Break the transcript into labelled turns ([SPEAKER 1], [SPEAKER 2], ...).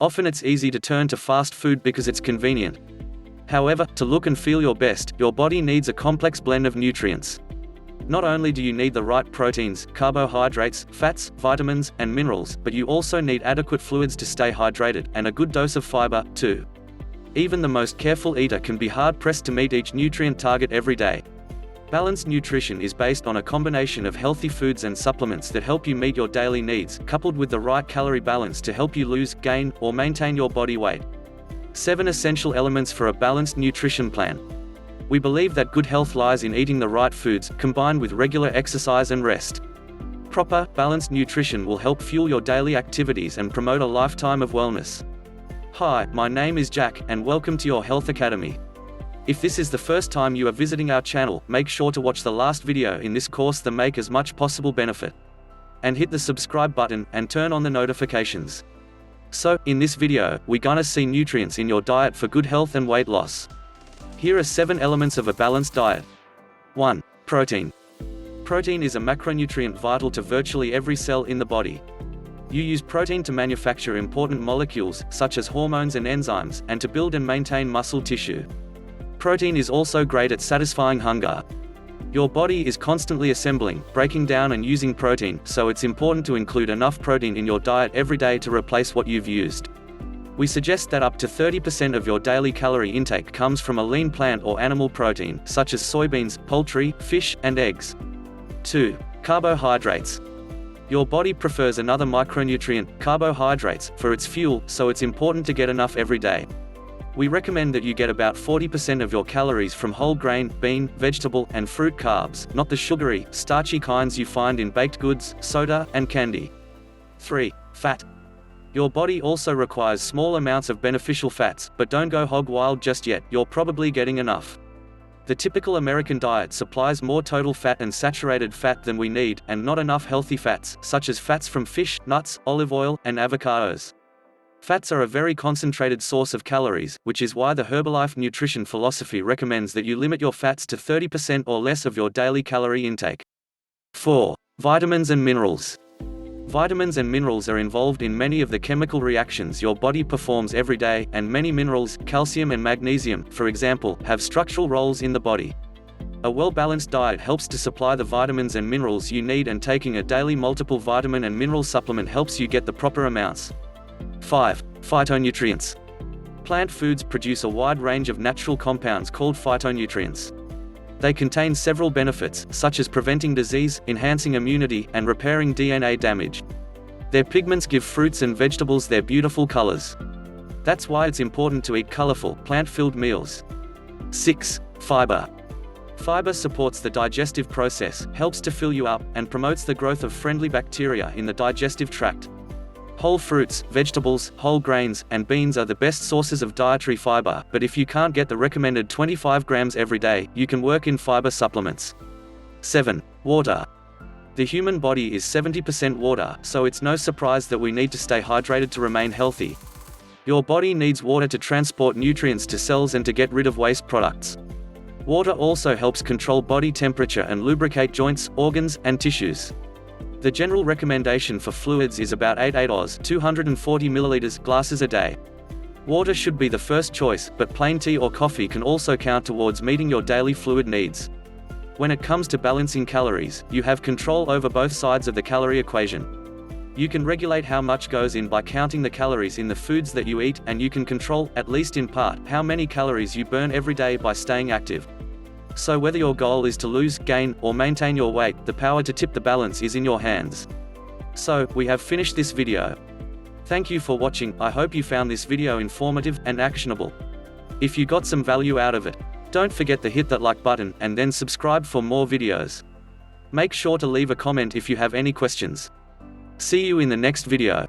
[SPEAKER 1] Often it's easy to turn to fast food because it's convenient. However, to look and feel your best, your body needs a complex blend of nutrients. Not only do you need the right proteins, carbohydrates, fats, vitamins, and minerals, but you also need adequate fluids to stay hydrated, and a good dose of fiber, too. Even the most careful eater can be hard-pressed to meet each nutrient target every day. Balanced nutrition is based on a combination of healthy foods and supplements that help you meet your daily needs, coupled with the right calorie balance to help you lose, gain, or maintain your body weight. 7 essential elements for a balanced nutrition plan. We believe that good health lies in eating the right foods, combined with regular exercise and rest. Proper, balanced nutrition will help fuel your daily activities and promote a lifetime of wellness. Hi, my name is Jack, and welcome to your Health Academy. If this is the first time you are visiting our channel, make sure to watch the last video in this course to make as much possible benefit. And hit the subscribe button, and turn on the notifications. So, in this video, we're gonna see nutrients in your diet for good health and weight loss. Here are 7 elements of a balanced diet. 1. Protein. Protein is a macronutrient vital to virtually every cell in the body. You use protein to manufacture important molecules, such as hormones and enzymes, and to build and maintain muscle tissue. Protein is also great at satisfying hunger. Your body is constantly assembling, breaking down and using protein, so it's important to include enough protein in your diet every day to replace what you've used. We suggest that up to 30% of your daily calorie intake comes from a lean plant or animal protein, such as soybeans, poultry, fish, and eggs. 2. Carbohydrates. Your body prefers another micronutrient, carbohydrates, for its fuel, so it's important to get enough every day. We recommend that you get about 40% of your calories from whole grain, bean, vegetable, and fruit carbs, not the sugary, starchy kinds you find in baked goods, soda, and candy. 3. Fat. Your body also requires small amounts of beneficial fats, but don't go hog wild just yet, you're probably getting enough. The typical American diet supplies more total fat and saturated fat than we need, and not enough healthy fats, such as fats from fish, nuts, olive oil, and avocados. Fats are a very concentrated source of calories, which is why the Herbalife nutrition philosophy recommends that you limit your fats to 30% or less of your daily calorie intake. 4. Vitamins and minerals. Vitamins and minerals are involved in many of the chemical reactions your body performs every day, and many minerals, calcium and magnesium, for example, have structural roles in the body. A well-balanced diet helps to supply the vitamins and minerals you need, and taking a daily multiple vitamin and mineral supplement helps you get the proper amounts. 5. Phytonutrients. Plant foods produce a wide range of natural compounds called phytonutrients. They contain several benefits, such as preventing disease, enhancing immunity, and repairing DNA damage. Their pigments give fruits and vegetables their beautiful colors. That's why it's important to eat colorful, plant-filled meals. 6. Fiber. Fiber supports the digestive process, helps to fill you up, and promotes the growth of friendly bacteria in the digestive tract. Whole fruits, vegetables, whole grains, and beans are the best sources of dietary fiber, but if you can't get the recommended 25 grams every day, you can work in fiber supplements. 7. Water. The human body is 70% water, so it's no surprise that we need to stay hydrated to remain healthy. Your body needs water to transport nutrients to cells and to get rid of waste products. Water also helps control body temperature and lubricate joints, organs, and tissues. The general recommendation for fluids is about 8 Oz 240 ml glasses a day. Water should be the first choice, but plain tea or coffee can also count towards meeting your daily fluid needs. When it comes to balancing calories, you have control over both sides of the calorie equation. You can regulate how much goes in by counting the calories in the foods that you eat, and you can control, at least in part, how many calories you burn every day by staying active. So whether your goal is to lose, gain, or maintain your weight, the power to tip the balance is in your hands. So, we have finished this video. Thank you for watching. I hope you found this video informative and actionable. If you got some value out of it, don't forget to hit that like button, and then subscribe for more videos. Make sure to leave a comment if you have any questions. See you in the next video.